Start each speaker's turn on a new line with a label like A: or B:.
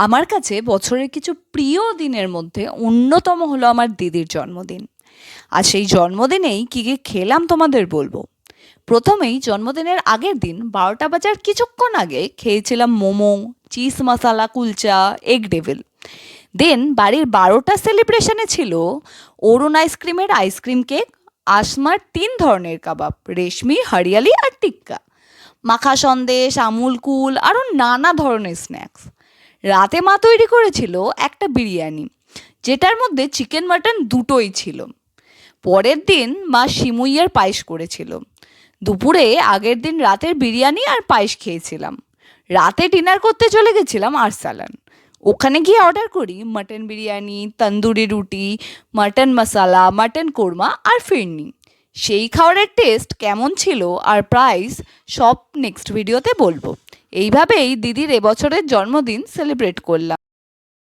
A: আমার কাছে বছরের কিছু প্রিয় দিনের মধ্যে অন্যতম হলো আমার দিদির জন্মদিন। আর সেই জন্মদিনেই কী কী খেলাম তোমাদের বলবো। প্রথমেই জন্মদিনের আগের দিন 12টা বাজার কিছুক্ষণ আগে খেয়েছিলাম মোমো, চিজ মশালা কুলচা, এগ ডেভিল। দেন বাড়ির 12টা সেলিব্রেশনে ছিল অরুণ আইসক্রিমের আইসক্রিম কেক, আসমার 3 ধরনের কাবাব, রেশমি, হরিয়ালি আর টিক্কা, মাখা সন্দেশ, আমুল কুল আরও নানা ধরনের স্ন্যাক্স। রাতে মা তৈরি করেছিল একটা বিরিয়ানি, যেটার মধ্যে চিকেন মাটন দুটোই ছিল। পরের দিন মা সিমুইয়ের পায়েস করেছিল। দুপুরে আগের দিন রাতের বিরিয়ানি আর পায়েস খেয়েছিলাম। রাতে ডিনার করতে চলে গেছিলাম আরসালান। ওখানে গিয়ে অর্ডার করি মাটন বিরিয়ানি, তন্দুরি রুটি, মাটন মশালা, মাটন কোরমা আর ফিরনি। সেই খাবারের টেস্ট কেমন ছিল আর প্রাইস সব নেক্সট ভিডিওতে বলবো। এইভাবেই দিদির এবছরের জন্মদিন সেলিব্রেট করলাম।